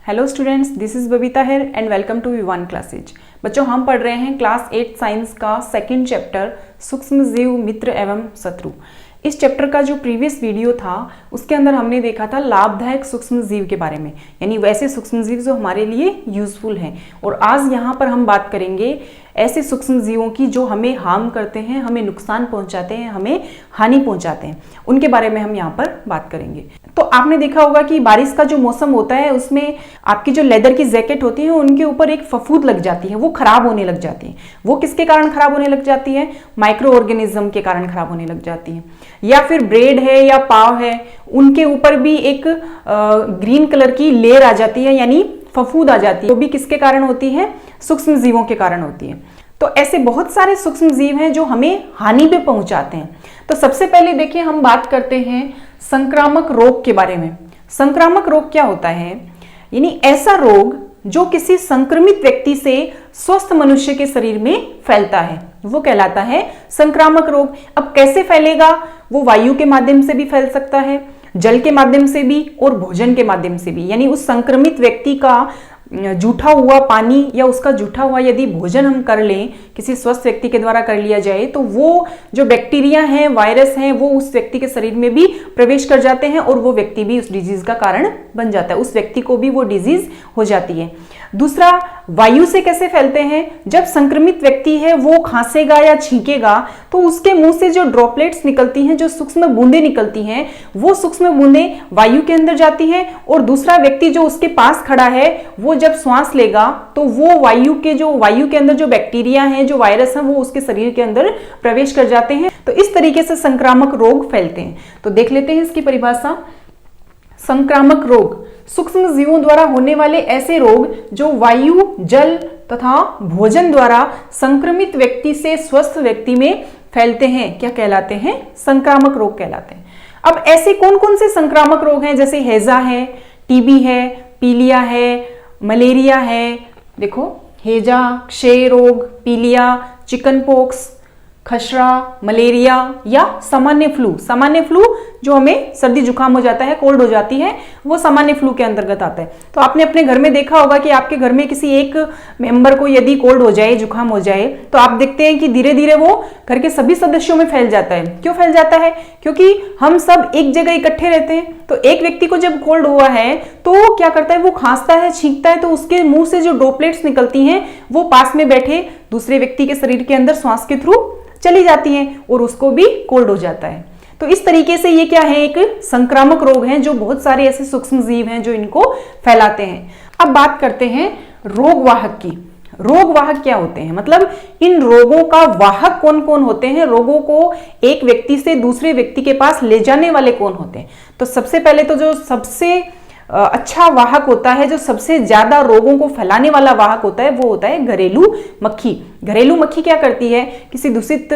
Hello students, this is Babita here and welcome to V1 classes. बच्चों, हम पढ़ रहे हैं क्लास 8 साइंस का सेकंड चैप्टर सूक्ष्म जीव मित्र एवं शत्रु। इस चैप्टर का जो प्रीवियस वीडियो था उसके अंदर हमने देखा था लाभदायक सूक्ष्म जीव के बारे में, यानी वैसे सूक्ष्म जीव जो हमारे लिए यूजफुल हैं। और आज यहाँ पर हम बात करेंगे ऐसे सूक्ष्म जीवों की जो हमें हार्म करते हैं, हमें नुकसान पहुंचाते हैं, हमें हानि पहुंचाते हैं, उनके बारे में हम यहाँ पर बात करेंगे। तो आपने देखा होगा कि बारिश का जो मौसम होता है उसमें आपकी जो लेदर की जैकेट होती है उनके ऊपर एक फफूंद लग जाती है, वो खराब होने लग जाती है। वो किसके कारण खराब होने लग जाती है? माइक्रो ऑर्गेनिज्म के कारण खराब होने लग जाती है। या फिर ब्रेड है या पाव है, उनके ऊपर भी एक ग्रीन कलर की लेयर आ जाती है, यानी फफूंद आ जाती है। वो भी किसके कारण होती है? सूक्ष्म जीवों के कारण होती है। तो ऐसे बहुत सारे सूक्ष्म जीव हैं जो हमें हानि भी पहुंचाते हैं। तो सबसे पहले देखिए, हम बात करते हैं संक्रामक रोग के बारे में। संक्रामक रोग क्या होता है? यानी ऐसा रोग जो किसी संक्रमित व्यक्ति से स्वस्थ मनुष्य के शरीर में फैलता है, वो कहलाता है संक्रामक रोग। अब कैसे फैलेगा? वो वायु के माध्यम से भी फैल सकता है, जल के माध्यम से भी और भोजन के माध्यम से भी। यानी उस संक्रमित व्यक्ति का जूठा हुआ पानी या उसका जूठा हुआ यदि भोजन हम कर लें, किसी स्वस्थ व्यक्ति के द्वारा कर लिया जाए, तो वो जो बैक्टीरिया हैं, वायरस हैं, वो उस व्यक्ति के शरीर में भी प्रवेश कर जाते हैं और वो व्यक्ति भी उस डिजीज का कारण बन जाता है, उस व्यक्ति को भी वो डिजीज हो जाती है। दूसरा, वायु से कैसे फैलते हैं? जब संक्रमित व्यक्ति है वो खांसेगा या छींकेगा तो उसके मुंह से जो ड्रॉपलेट्स निकलती हैं, जो सूक्ष्म बूंदें निकलती हैं, वो सूक्ष्म बूंदें वायु के अंदर जाती हैं और दूसरा व्यक्ति जो उसके पास खड़ा है वो जब श्वास लेगा तो वो वायु के अंदर जो बैक्टीरिया हैं, जो वायरस हैं, वो उसके शरीर के अंदर प्रवेश कर जाते हैं। तो इस तरीके से संक्रामक रोग फैलते हैं। तो देख लेते हैं इसकी परिभाषा। संक्रामक रोग सूक्ष्म जीवों द्वारा होने वाले ऐसे रोग जो वायु, जल तथा भोजन द्वारा संक्रमित व्यक्ति से स्वस्थ व्यक्ति में फैलते हैं, क्या कहलाते हैं? संक्रामक रोग कहलाते हैं। अब ऐसे कौन कौन से संक्रामक रोग हैं? जैसे हैजा है, टीबी है, पीलिया है, मलेरिया है। देखो, हैजा, क्षय रोग, पीलिया, चिकन पॉक्स, खसरा, मलेरिया या सामान्य फ्लू। सामान्य फ्लू जो हमें सर्दी जुकाम हो जाता है, कोल्ड हो जाती है, वो सामान्य फ्लू के अंतर्गत आता है। तो आपने अपने घर में देखा होगा कि आपके घर में किसी एक मेंबर को यदि कोल्ड हो जाए, जुकाम हो जाए, तो आप देखते हैं कि धीरे धीरे वो घर के सभी सदस्यों में फैल जाता है। क्यों फैल जाता है? क्योंकि हम सब एक जगह इकट्ठे रहते हैं। तो एक व्यक्ति को जब कोल्ड हुआ है तो क्या करता है? वो खांसता है, छींकता है, तो उसके मुंह से जो ड्रॉपलेट्स निकलती हैं वो पास में बैठे दूसरे व्यक्ति के शरीर के अंदर श्वास के थ्रू चली जाती हैं और उसको भी कोल्ड हो जाता है। तो इस तरीके से ये क्या है? एक संक्रामक रोग है जो बहुत सारे ऐसे सूक्ष्म जीव हैं जो इनको फैलाते हैं। अब बात करते हैं रोगवाहक की। रोगवाहक क्या होते हैं? मतलब इन रोगों का वाहक कौन कौन होते हैं? रोगों को एक व्यक्ति से दूसरे व्यक्ति के पास ले जाने वाले कौन होते हैं? तो सबसे पहले तो जो सबसे अच्छा वाहक होता है, जो सबसे ज्यादा रोगों को फैलाने वाला वाहक होता है, वो होता है घरेलू मक्खी। घरेलू मक्खी क्या करती है? किसी दूषित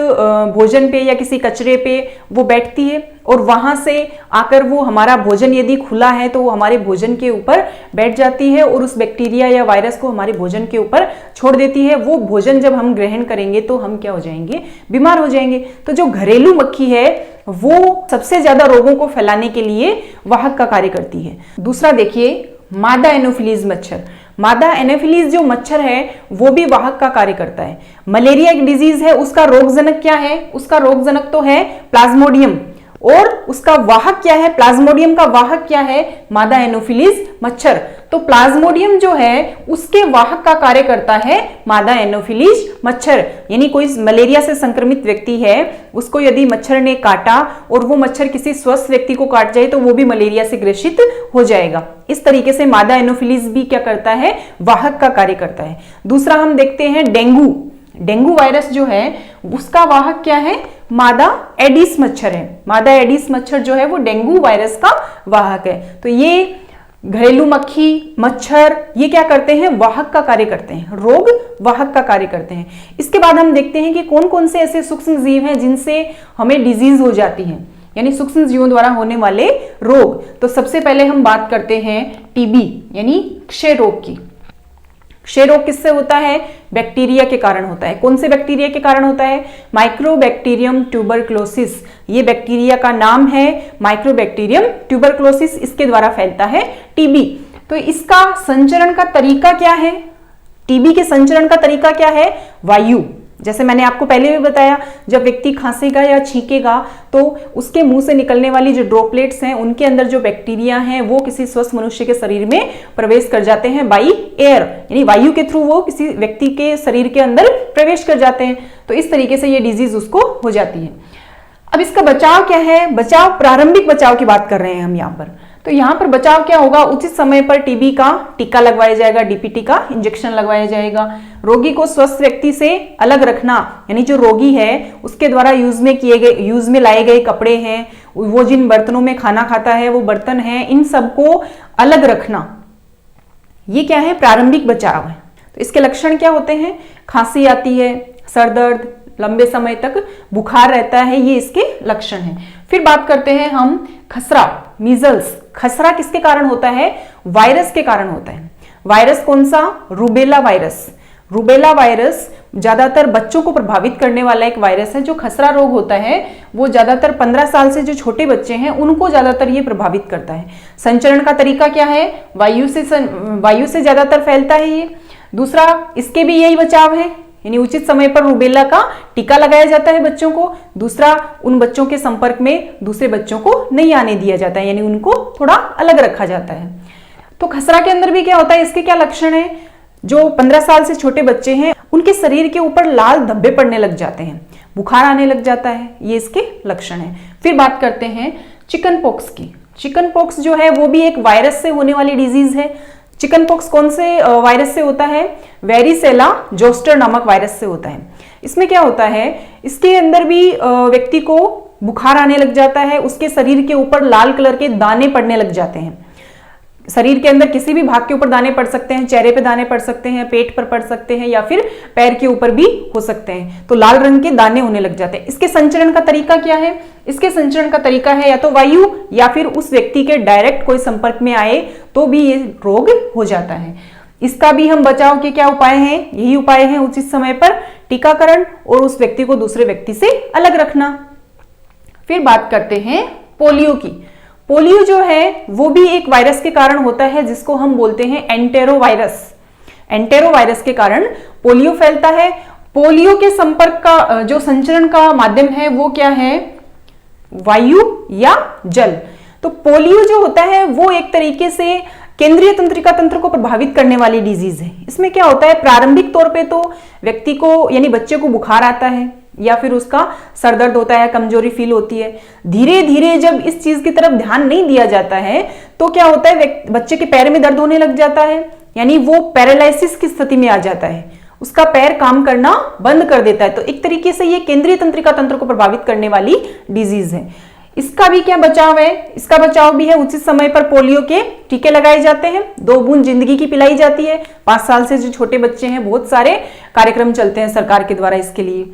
भोजन पे या किसी कचरे पे वो बैठती है और वहां से आकर वो हमारा भोजन यदि खुला है तो वो हमारे भोजन के ऊपर बैठ जाती है और उस बैक्टीरिया या वायरस को हमारे भोजन के ऊपर छोड़ देती है। वो भोजन जब हम ग्रहण करेंगे तो हम क्या हो जाएंगे? बीमार हो जाएंगे। तो जो घरेलू मक्खी है वो सबसे ज्यादा रोगों को फैलाने के लिए वाहक का कार्य करती है। दूसरा देखिए, मादा एनोफिलीज मच्छर। मादा एनोफिलीज जो मच्छर है वो भी वाहक का कार्य करता है। मलेरिया एक डिजीज है, उसका रोगजनक क्या है? उसका रोगजनक तो है प्लाज्मोडियम, और उसका वाहक क्या है? प्लाज्मोडियम का वाहक क्या है? मादा एनोफिलीज मच्छर। तो प्लाज्मोडियम जो है उसके वाहक का कार्य करता है मादा एनोफिलीज मच्छर। यानी कोई मलेरिया से संक्रमित व्यक्ति है, उसको यदि मच्छर ने काटा और वो मच्छर किसी स्वस्थ व्यक्ति को काट जाए तो वो भी मलेरिया से ग्रसित हो जाएगा। इस तरीके से मादा एनोफिलीज भी क्या करता है? वाहक का कार्य करता है। दूसरा हम देखते हैं डेंगू। डेंगू वायरस जो है उसका वाहक क्या है? मादा एडिस मच्छर है। मादा एडिस मच्छर जो है वो डेंगू वायरस का वाहक है। तो ये घरेलू मक्खी, मच्छर, ये क्या करते हैं? वाहक का कार्य करते हैं, रोग वाहक का कार्य करते हैं। इसके बाद हम देखते हैं कि कौन कौन से ऐसे सूक्ष्म जीव हैं जिनसे हमें डिजीज हो जाती है, यानी सूक्ष्म जीवों द्वारा होने वाले रोग। तो सबसे पहले हम बात करते हैं टीबी यानी क्षय रोग की। क्षय रोग किससे होता है? बैक्टीरिया के कारण होता है। कौन से बैक्टीरिया के कारण होता है? Mycobacterium tuberculosis. ये बैक्टीरिया का नाम है माइक्रोबैक्टीरियम ट्यूबरक्लोसिस, इसके द्वारा फैलता है टीबी। तो इसका संचरण का तरीका क्या है? टीबी के संचरण का तरीका क्या है? वायु। जैसे मैंने आपको पहले भी बताया, जब व्यक्ति खांसेगा या छींकेगा तो उसके मुंह से निकलने वाली जो ड्रॉपलेट्स हैं उनके अंदर जो बैक्टीरिया हैं वो किसी स्वस्थ मनुष्य के शरीर में प्रवेश कर जाते हैं बाई एयर, यानी वायु के थ्रू वो किसी व्यक्ति के शरीर के अंदर प्रवेश कर जाते हैं। तो इस तरीके से ये डिजीज उसको हो जाती है। अब इसका बचाव क्या है? बचाव, प्रारंभिक बचाव की बात कर रहे हैं हम यहाँ पर। तो यहाँ पर बचाव क्या होगा? उचित समय पर टीबी का टीका लगवाया जाएगा, डीपीटी का इंजेक्शन लगवाया जाएगा। रोगी को स्वस्थ व्यक्ति से अलग रखना, यानी जो रोगी है उसके द्वारा यूज में लाए गए कपड़े हैं, वो जिन बर्तनों में खाना खाता है वो बर्तन हैं, इन सबको अलग रखना। ये क्या है? प्रारंभिक बचाव है। तो इसके लक्षण क्या होते हैं? खांसी आती है, सर दर्द, लंबे समय तक बुखार रहता है, ये इसके लक्षण हैं। फिर बात करते हैं हम खसरा, मीजल्स। खसरा किसके कारण होता है? वायरस के कारण होता है। वायरस कौन सा? Rubella virus. रूबेला वायरस ज्यादातर बच्चों को प्रभावित करने वाला एक वायरस है। जो खसरा रोग होता है वो ज्यादातर 15 साल से जो छोटे बच्चे हैं उनको ज्यादातर ये प्रभावित करता है। संचरण का तरीका क्या है? वायु से ज्यादातर फैलता है ये। दूसरा, इसके भी यही बचाव है, यानी उचित समय पर रूबेला का टीका लगाया जाता है बच्चों को। दूसरा, उन बच्चों के संपर्क में दूसरे बच्चों को नहीं आने दिया जाता है, यानी उनको थोड़ा अलग रखा जाता है। तो खसरा के अंदर भी क्या होता है? इसके क्या लक्षण है? जो 15 साल से छोटे बच्चे हैं उनके शरीर के ऊपर लाल धब्बे पड़ने लग जाते हैं, बुखार आने लग जाता है, ये इसके लक्षण है। फिर बात करते हैं चिकन पॉक्स की। चिकन पॉक्स जो है वो भी एक वायरस से होने वाली डिजीज है। चिकन पॉक्स कौन से वायरस से होता है? वेरिसेला जोस्टर नामक वायरस से होता है। इसमें क्या होता है? इसके अंदर भी व्यक्ति को बुखार आने लग जाता है, उसके शरीर के ऊपर लाल कलर के दाने पड़ने लग जाते हैं। शरीर के अंदर किसी भी भाग के ऊपर दाने पड़ सकते हैं, चेहरे पे दाने पड़ सकते हैं, पेट पर पड़ सकते हैं या फिर पैर के ऊपर भी हो सकते हैं। तो लाल रंग के दाने होने लग जाते हैं। इसके संचरण का तरीका क्या है? इसके संचरण का तरीका है या तो वायु या फिर उस व्यक्ति के डायरेक्ट कोई संपर्क में आए तो भी ये रोग हो जाता है। इसका भी हम बचाव के क्या उपाय हैं? यही उपाय हैं, उचित समय पर टीकाकरण और उस व्यक्ति को दूसरे व्यक्ति से अलग रखना। फिर बात करते हैं पोलियो की। पोलियो जो है वो भी एक वायरस के कारण होता है जिसको हम बोलते हैं एंटेरोवायरस। एंटेरोवायरस के कारण पोलियो फैलता है। पोलियो के संपर्क का जो संचरण का माध्यम है वो क्या है? वायु या जल। तो पोलियो जो होता है वो एक तरीके से केंद्रीय तंत्रिका तंत्र को प्रभावित करने वाली डिजीज है। इसमें क्या होता है? प्रारंभिक तौर पे तो व्यक्ति को यानी बच्चे को बुखार आता है या फिर उसका सर दर्द होता है, कमजोरी फील होती है। धीरे धीरे जब इस चीज की तरफ ध्यान नहीं दिया जाता है तो क्या होता है? बच्चे के पैर में दर्द होने लग जाता है, यानी वो पैरालिसिस की स्थिति में आ जाता है, उसका पैर काम करना बंद कर देता है। तो एक तरीके से ये केंद्रीय तंत्रिका तंत्र को प्रभावित करने वाली डिजीज है। इसका भी क्या बचाव है? इसका बचाव भी है, उचित समय पर पोलियो के टीके लगाए जाते हैं, 2 बूंद जिंदगी की पिलाई जाती है। 5 साल से जो छोटे बच्चे हैं, बहुत सारे कार्यक्रम चलते हैं सरकार के द्वारा इसके लिए।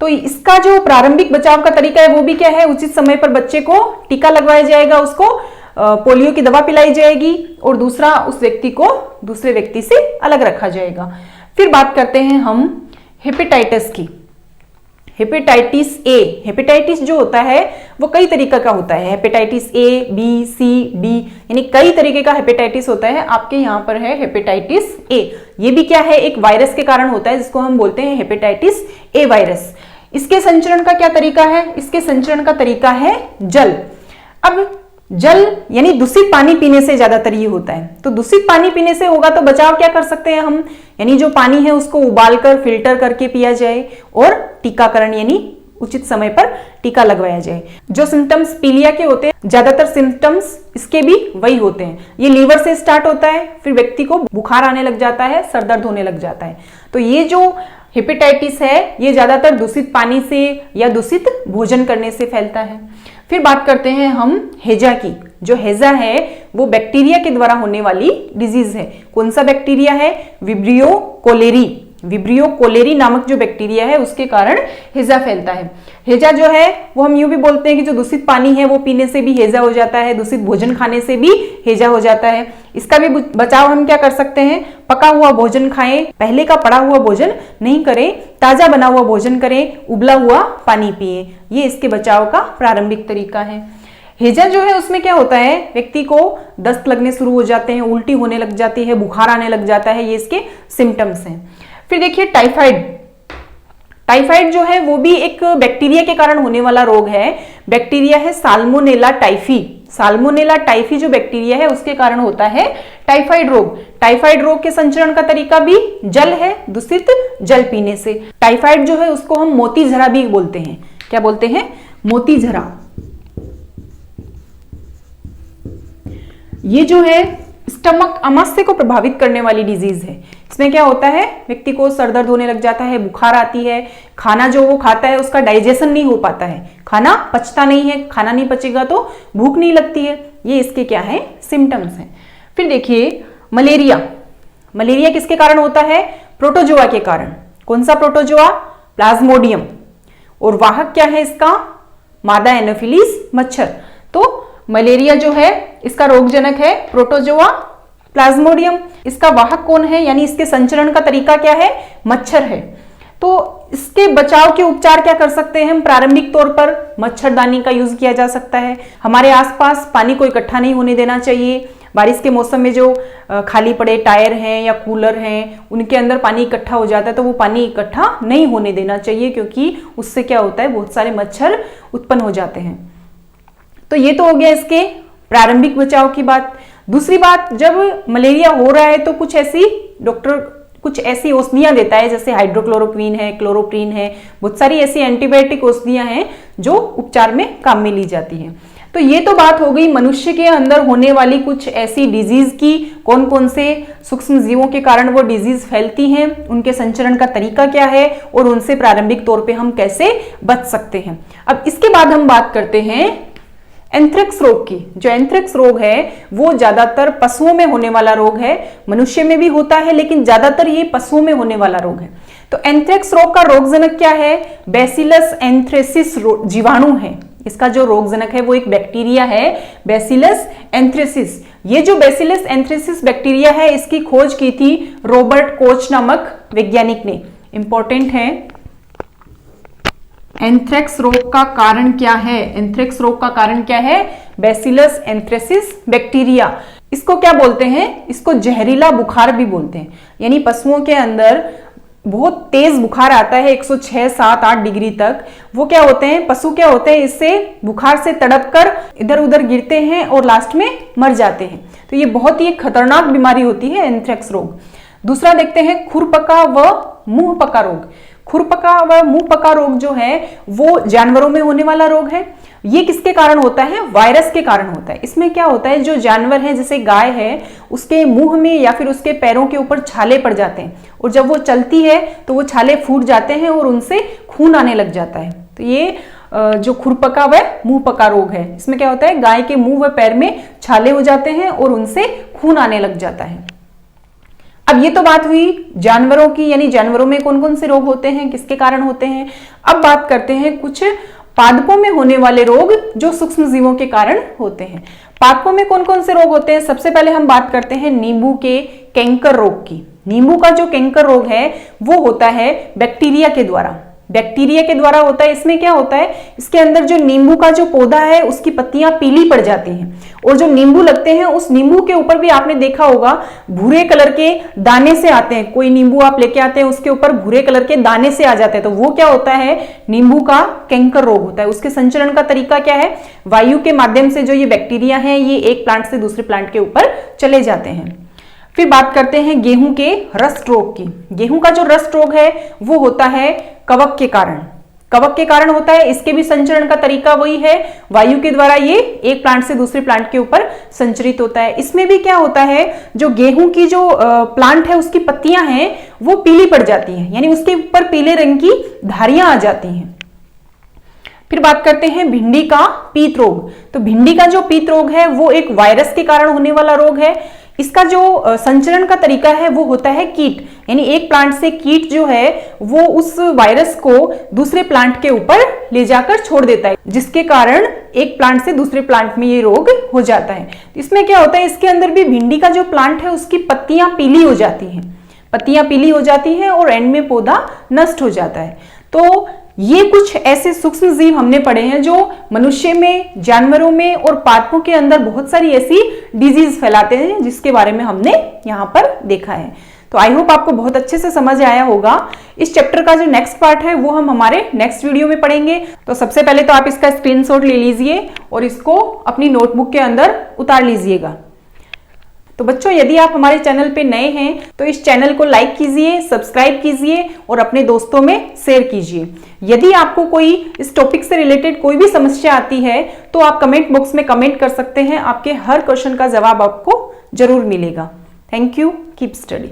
तो इसका जो प्रारंभिक बचाव का तरीका है वो भी क्या है? उचित समय पर बच्चे को टीका लगवाया जाएगा, उसको पोलियो की दवा पिलाई जाएगी और दूसरा, उस व्यक्ति को दूसरे व्यक्ति से अलग रखा जाएगा। फिर बात करते हैं हम हेपेटाइटिस की। हेपेटाइटिस ए, हेपेटाइटिस जो होता है वो कई तरीके का होता है। Hepatitis A, B, C, D, यानी कई तरीके का हेपेटाइटिस होता है। आपके यहाँ पर है हेपेटाइटिस ए। ये भी क्या है? एक वायरस के कारण होता है जिसको हम बोलते हैं हेपेटाइटिस ए वायरस। इसके संचरण का क्या तरीका है? इसके संचरण का तरीका है जल। अब जल यानी दूषित पानी पीने से ज्यादातर ये होता है। तो दूषित पानी पीने से होगा तो बचाव क्या कर सकते हैं हम? यानी जो पानी है उसको उबालकर फिल्टर करके पिया जाए और टीकाकरण यानी उचित समय पर टीका लगवाया जाए। जो सिम्टम्स पीलिया के होते हैं, ज्यादातर सिम्टम्स इसके भी वही होते हैं। ये लीवर से स्टार्ट होता है, फिर व्यक्ति को बुखार आने लग जाता है, सर दर्द होने लग जाता है। तो ये जो हेपेटाइटिस है ये ज्यादातर दूषित पानी से या दूषित भोजन करने से फैलता है। फिर बात करते हैं हम हैजा की। जो हैजा है वो बैक्टीरिया के द्वारा होने वाली डिजीज है। कौन सा बैक्टीरिया है? Vibrio cholerae. विब्रियो कोलेरी नामक जो बैक्टीरिया है उसके कारण हैजा फैलता है। हैजा जो है वो हम यूं भी बोलते हैं कि जो दूषित पानी है वो पीने से भी हैजा हो जाता है, दूषित भोजन खाने से भी हैजा हो जाता है। इसका भी बचाव हम क्या कर सकते हैं? पका हुआ भोजन खाएं, पहले का पड़ा हुआ भोजन नहीं करें, ताजा बना हुआ भोजन करें, उबला हुआ पानी पिएं। ये इसके बचाव का प्रारंभिक तरीका है। हैजा जो है उसमें क्या होता है, व्यक्ति को दस्त लगने शुरू हो जाते हैं, उल्टी होने लग जाती है, बुखार आने लग जाता है, ये इसके सिम्टम्स हैं। फिर देखिए टाइफाइड। टाइफाइड जो है वो भी एक बैक्टीरिया के कारण होने वाला रोग है। बैक्टीरिया है साल्मोनेला टाइफी। साल्मोनेला टाइफी जो बैक्टीरिया है उसके कारण होता है टाइफाइड रोग। टाइफाइड रोग के संचरण का तरीका भी जल है, दूषित जल पीने से। टाइफाइड जो है उसको हम मोतीझरा भी बोलते हैं। क्या बोलते हैं? मोतीझरा। ये जो है स्टमक अमाशय को प्रभावित करने वाली डिजीज है। इसमें क्या होता है, व्यक्ति को सर दर्द होने लग जाता है, बुखार आती है, खाना जो वो खाता है उसका डाइजेशन नहीं हो पाता है, खाना पचता नहीं है, खाना नहीं पचेगा तो भूख नहीं लगती है। ये इसके क्या है, सिम्टम्स हैं। फिर देखिए मलेरिया। मलेरिया किसके कारण होता है? प्रोटोजोआ के कारण। कौन सा प्रोटोजोआ? प्लाज्मोडियम। और वाहक क्या है इसका? मादा एनोफिलीज मच्छर। तो मलेरिया जो है इसका रोगजनक है प्रोटोजोआ प्लाज्मोडियम। इसका वाहक कौन है, यानी इसके संचरण का तरीका क्या है? मच्छर है। तो इसके बचाव के उपचार क्या कर सकते हैं हम? प्रारंभिक तौर पर मच्छरदानी का यूज किया जा सकता है। हमारे आसपास पानी को इकट्ठा नहीं होने देना चाहिए। बारिश के मौसम में जो खाली पड़े टायर हैं या कूलर हैं उनके अंदर पानी इकट्ठा हो जाता है, तो वो पानी इकट्ठा नहीं होने देना चाहिए, क्योंकि उससे क्या होता है, बहुत सारे मच्छर उत्पन्न हो जाते हैं। तो ये तो हो गया इसके प्रारंभिक बचाव की बात। दूसरी बात, जब मलेरिया हो रहा है तो कुछ ऐसी औषधियां देता है, जैसे हाइड्रोक्लोरोक्वीन है, क्लोरोप्रीन है, बहुत सारी ऐसी एंटीबायोटिक औषधियां हैं जो उपचार में काम में ली जाती हैं। तो ये तो बात हो गई मनुष्य के अंदर होने वाली कुछ ऐसी डिजीज की, कौन कौन से सूक्ष्म जीवों के कारण वो डिजीज फैलती हैं, उनके संचरण का तरीका क्या है और उनसे प्रारंभिक तौर पे हम कैसे बच सकते हैं। अब इसके बाद हम बात करते हैं एंथ्रेक्स रोग की। जो एंथ्रेक्स रोग है वो ज्यादातर पशुओं में होने वाला रोग है। मनुष्य में भी होता है लेकिन ज्यादातर ये पशुओं में होने वाला रोग है। तो एंथ्रेक्स रोग का रोगजनक क्या है? बैसिलस एंथ्रेसिस जीवाणु है। इसका जो रोगजनक है वो एक बैक्टीरिया है, बैसिलस एंथ्रेसिस। ये जो बैसिलस एंथ्रेसिस बैक्टीरिया है इसकी खोज की थी रॉबर्ट कोच नामक वैज्ञानिक ने। इंपॉर्टेंट है। एंथ्रेक्स रोग का कारण क्या है? एंथ्रेक्स रोग का कारण क्या है? Bacillus anthracis bacteria. इसको क्या बोलते हैं? इसको जहरीला बुखार भी बोलते हैं। यानी पशुओं के अंदर बहुत तेज बुखार आता है 106, 7, 8 डिग्री तक। वो क्या होते हैं, पशु क्या होते हैं, इससे बुखार से तड़प कर इधर उधर गिरते हैं और लास्ट में मर जाते हैं। तो ये बहुत ही खतरनाक बीमारी होती है एंथ्रेक्स रोग। दूसरा देखते हैं खुरपका व मुंहपका रोग। खुरपका व मुंहपका रोग जो है वो जानवरों में होने वाला रोग है। ये किसके कारण होता है? वायरस के कारण होता है। इसमें क्या होता है, जो जानवर है जैसे गाय है उसके मुंह में या फिर उसके पैरों के ऊपर छाले पड़ जाते हैं और जब वो चलती है तो वो छाले फूट जाते हैं और उनसे खून आने लग जाता है। तो ये जो खुरपका व मुंहपका रोग है इसमें क्या होता है, गाय के मुंह व पैर में छाले हो जाते हैं और उनसे खून आने लग जाता है। अब ये तो बात हुई जानवरों की, यानी जानवरों में कौन कौन से रोग होते हैं, किसके कारण होते हैं। अब बात करते हैं कुछ पादपों में होने वाले रोग जो सूक्ष्म जीवों के कारण होते हैं। पादपों में कौन कौन से रोग होते हैं? सबसे पहले हम बात करते हैं नींबू के कैंकर रोग की। नींबू का जो कैंकर रोग है वो होता है बैक्टीरिया के द्वारा। बैक्टीरिया के द्वारा होता है। इसमें क्या होता है, इसके अंदर जो नींबू का जो पौधा है उसकी पत्तियां पीली पड़ जाती हैं और जो नींबू लगते हैं उस नींबू के ऊपर भी आपने देखा होगा भूरे कलर के दाने से आते हैं। कोई नींबू आप लेके आते हैं उसके ऊपर भूरे कलर के दाने से आ जाते हैं, तो वो क्या होता है, नींबू का कैंकर रोग होता है। उसके संचरण का तरीका क्या है, वायु के माध्यम से जो ये बैक्टीरिया है ये एक प्लांट से दूसरे प्लांट के ऊपर चले जाते हैं। फिर बात करते हैं गेहूं के रस्ट रोग की। गेहूं का जो रस्ट रोग है वो होता है कवक के कारण। कवक के कारण होता है। इसके भी संचरण का तरीका वही है, वायु के द्वारा ये एक प्लांट से दूसरे प्लांट के ऊपर संचरित होता है। इसमें भी क्या होता है, जो गेहूं की जो प्लांट है उसकी पत्तियां हैं वो पीली पड़ जाती हैं, यानी उसके ऊपर पीले रंग की धारियां आ जाती हैं। फिर बात करते हैं भिंडी का पीत रोग। तो भिंडी का जो पीत रोग है वो एक वायरस के कारण होने वाला रोग है। इसका जो संचरण का तरीका है वो होता है कीट, यानी एक प्लांट से कीट जो है वो उस वायरस को दूसरे प्लांट के ऊपर ले जाकर छोड़ देता है, जिसके कारण एक प्लांट से दूसरे प्लांट में ये रोग हो जाता है। इसमें क्या होता है, इसके अंदर भी भिंडी का जो प्लांट है उसकी पत्तियां पीली हो जाती हैं, पत्तियां पीली हो जाती हैं और एंड में पौधा नष्ट हो जाता है। तो ये कुछ ऐसे सूक्ष्म जीव हमने पढ़े हैं जो मनुष्य में, जानवरों में और पादपों के अंदर बहुत सारी ऐसी डिजीज फैलाते हैं, जिसके बारे में हमने यहाँ पर देखा है। तो आई होप आपको बहुत अच्छे से समझ आया होगा। इस चैप्टर का जो नेक्स्ट पार्ट है वो हम हमारे नेक्स्ट वीडियो में पढ़ेंगे। तो सबसे पहले तो आप इसका स्क्रीनशॉट ले लीजिए और इसको अपनी नोटबुक के अंदर उतार लीजिएगा। तो बच्चों, यदि आप हमारे चैनल पे नए हैं तो इस चैनल को लाइक कीजिए, सब्सक्राइब कीजिए और अपने दोस्तों में शेयर कीजिए। यदि आपको कोई इस टॉपिक से रिलेटेड कोई भी समस्या आती है तो आप कमेंट बॉक्स में कमेंट कर सकते हैं। आपके हर क्वेश्चन का जवाब आपको जरूर मिलेगा। Thank you. Keep study.